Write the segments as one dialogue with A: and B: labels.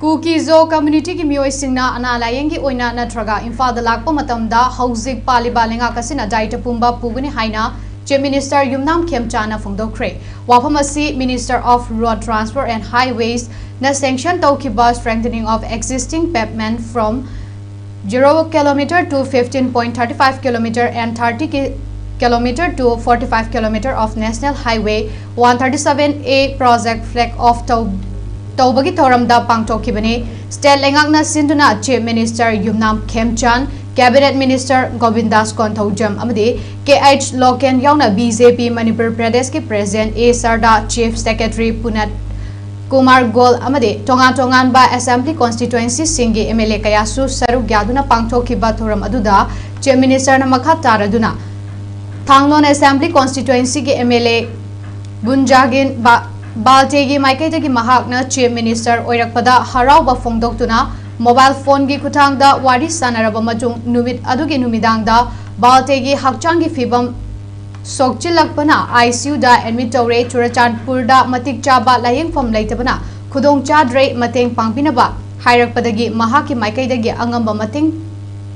A: Kuki-Zo community ki miyoi singna ana layengi oina nattraga Imphal da lakpa matamda hauzik paliba leingak asina daita pumba pugani haina Chief Minister Yumnam Khemchana phongdokhre wafamasi Minister of Road Transport and Highways na sanction tawkiba strengthening of existing pavement from 0 km to 15.35 km and 30 km to 45 km of National Highway 137A project flag off Taubagi Thoramda Pangtokibani, State Leingakna Sinduna, Chief Minister Yumnam Khemchan, Cabinet Minister Govindas Konthojam Amadi, KH Loken Yauna BJP Manipur Pradesh ki President A Sarda, Chief Secretary Punat Kumar Gol Amadi, Tongan ba Assembly Constituency Singi MLA Kayasu Saru Gyaduna Pangtokiba Thoram Aduda, Chief Minister Namakhatara Duna, Thanglon Assembly Constituency ki MLA Bunjagin ba Baltegi Maikaitagi Mahakna Chief Minister Oirakpada Harauba Fongdoktuna Mobile Phone gi Kutangda Wari Sanaraba Majung Numit Adugi Numidangda Baltegi Hakchangi Fibam Sokchilakpana ICU da admit tore Churachandpur da Matik Chaba Layeng from Laitabana Kudong Chadre Mateng Pangpinaba Hairakpadagi Mahaki Maikaitagi Angamba Mating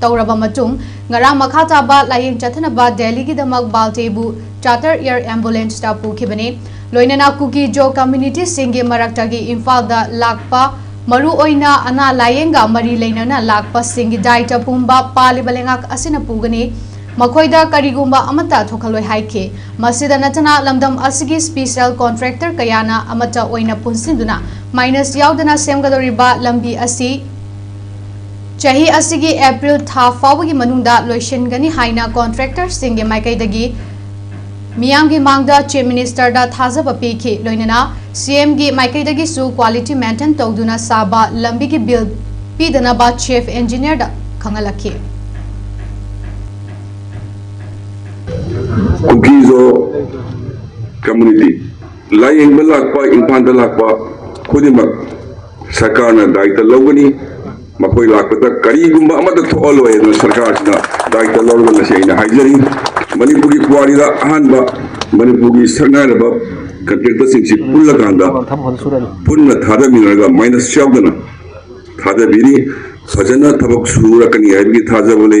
A: Tauraba Matung Ngarang Makhataba Layeng Chatanaba Delhi gi Damak Baltebu Charter Air Ambulance da Pukibani Loinana Kuki-Zo community singi maraktagi Imphal da lakpa maru oina ana layenga mari leinana lakpa singi daita pumba paliba leingak asina pugani makhoida karigumba amata thokaloi haikhre masida natana lamdam asigi special contractor kayana amata oina punsinduna minus yaudana semgadoriba lambi asi chahi asigi April tha fawagi manungda loishingani haina contractor singi maikaidagi Miyamgi Mangda Chief Minister da Thazaba Piki Loinana CM gi Maikaidagi su quality maintain tawduna saba lambi gi bill pidana ba Chief Engineer da Khangalaki
B: Kuki-Zo community layengba lakpa Imphal da lakpa khudimak sarkarna daita logani makoi lakpata karigumba amata tholoi na sarkarna daita logana seina haijari Manipuri kuari da ahanba Manipuri sarnaraba contractor singsi pullakanda punna thada minaga minus shavdana thada biri fajana thabak surakani haibgi thaja bole